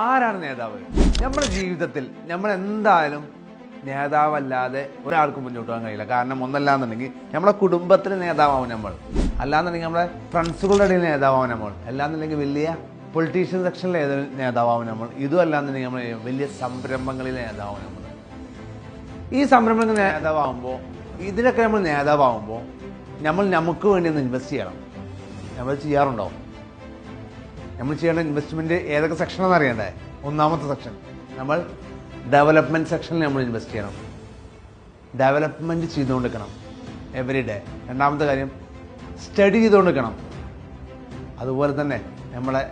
ആരാണ് നേതാവ്? നമ്മുടെ ജീവിതത്തിൽ നമ്മൾ എന്തായാലും നേതാവല്ലാതെ ഒരാൾക്കും മുന്നോട്ട് പോകാൻ കഴിയില്ല. കാരണം ഒന്നല്ലാന്നുണ്ടെങ്കിൽ നമ്മുടെ കുടുംബത്തിൽ നേതാവാവും നമ്മൾ, അല്ലാന്നുണ്ടെങ്കിൽ നമ്മുടെ ഫ്രണ്ട്സുകളുടെ ഇടയിൽ നേതാവാവും നമ്മൾ, അല്ലാന്നുണ്ടെങ്കിൽ വലിയ പൊളിറ്റീഷ്യൻ സെക്ഷനിൽ നേതാവാവും നമ്മൾ, ഇതും അല്ലാന്നുണ്ടെങ്കിൽ നമ്മൾ വലിയ സംരംഭങ്ങളിൽ നേതാവാവും നമ്മൾ. ഈ സംരംഭങ്ങൾ നേതാവാകുമ്പോൾ, ഇതിലൊക്കെ നമ്മൾ നേതാവാകുമ്പോൾ നമ്മൾ നമുക്ക് വേണ്ടി ഒന്ന് ഇൻവെസ്റ്റ് ചെയ്യണം. നമ്മൾ ചെയ്യാറുണ്ടോ? നമ്മൾ ചെയ്യേണ്ട ഇൻവെസ്റ്റ്മെൻറ്റ് ഏതൊക്കെ സെക്ഷനാണെന്ന് അറിയണ്ടേ? ഒന്നാമത്തെ സെക്ഷൻ നമ്മൾ ഡെവലപ്മെൻറ്റ് സെക്ഷനിൽ നമ്മൾ ഇൻവെസ്റ്റ് ചെയ്യണം. ഡെവലപ്മെൻറ്റ് ചെയ്തുകൊണ്ടിരിക്കണം എവറി ഡേ. രണ്ടാമത്തെ കാര്യം സ്റ്റഡി ചെയ്തുകൊണ്ടിരിക്കണം. അതുപോലെ തന്നെ നമ്മളെ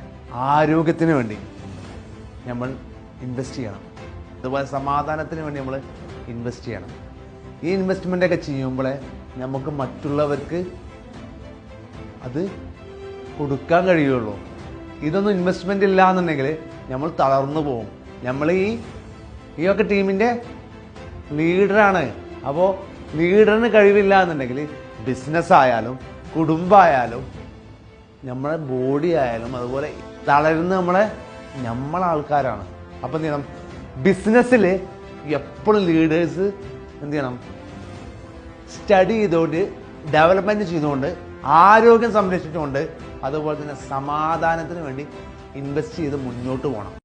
ആരോഗ്യത്തിന് വേണ്ടി നമ്മൾ ഇൻവെസ്റ്റ് ചെയ്യണം. അതുപോലെ സമാധാനത്തിന് വേണ്ടി നമ്മൾ ഇൻവെസ്റ്റ് ചെയ്യണം. ഈ ഇൻവെസ്റ്റ്മെൻറ്റൊക്കെ ചെയ്യുമ്പോഴേ നമുക്ക് മറ്റുള്ളവർക്ക് അത് കൊടുക്കാൻ കഴിയുള്ളൂ. ഇതൊന്നും ഇൻവെസ്റ്റ്മെൻ്റ് ഇല്ല എന്നുണ്ടെങ്കിൽ നമ്മൾ തളർന്നു പോകും. നമ്മൾ ഈ ഒക്കെ ടീമിൻ്റെ ലീഡറാണ്. അപ്പോൾ ലീഡറിന് കഴിവില്ല എന്നുണ്ടെങ്കിൽ ബിസിനസ് ആയാലും കുടുംബമായാലും നമ്മളെ ബോഡി ആയാലും അതുപോലെ തളരുന്ന നമ്മളെ ആൾക്കാരാണ്. അപ്പം എന്ത് ചെയ്യണം? ബിസിനസ്സിൽ എപ്പോഴും ലീഡേഴ്സ് എന്ത് ചെയ്യണം? സ്റ്റഡി ചെയ്തുകൊണ്ട്, ഡെവലപ്മെൻറ്റ് ചെയ്തുകൊണ്ട്, ആരോഗ്യം സംരക്ഷിച്ചുകൊണ്ട്, അതുപോലെ തന്നെ സമാധാനത്തിന് വേണ്ടി ഇൻവെസ്റ്റ് ചെയ്ത് മുന്നോട്ട് പോകണം.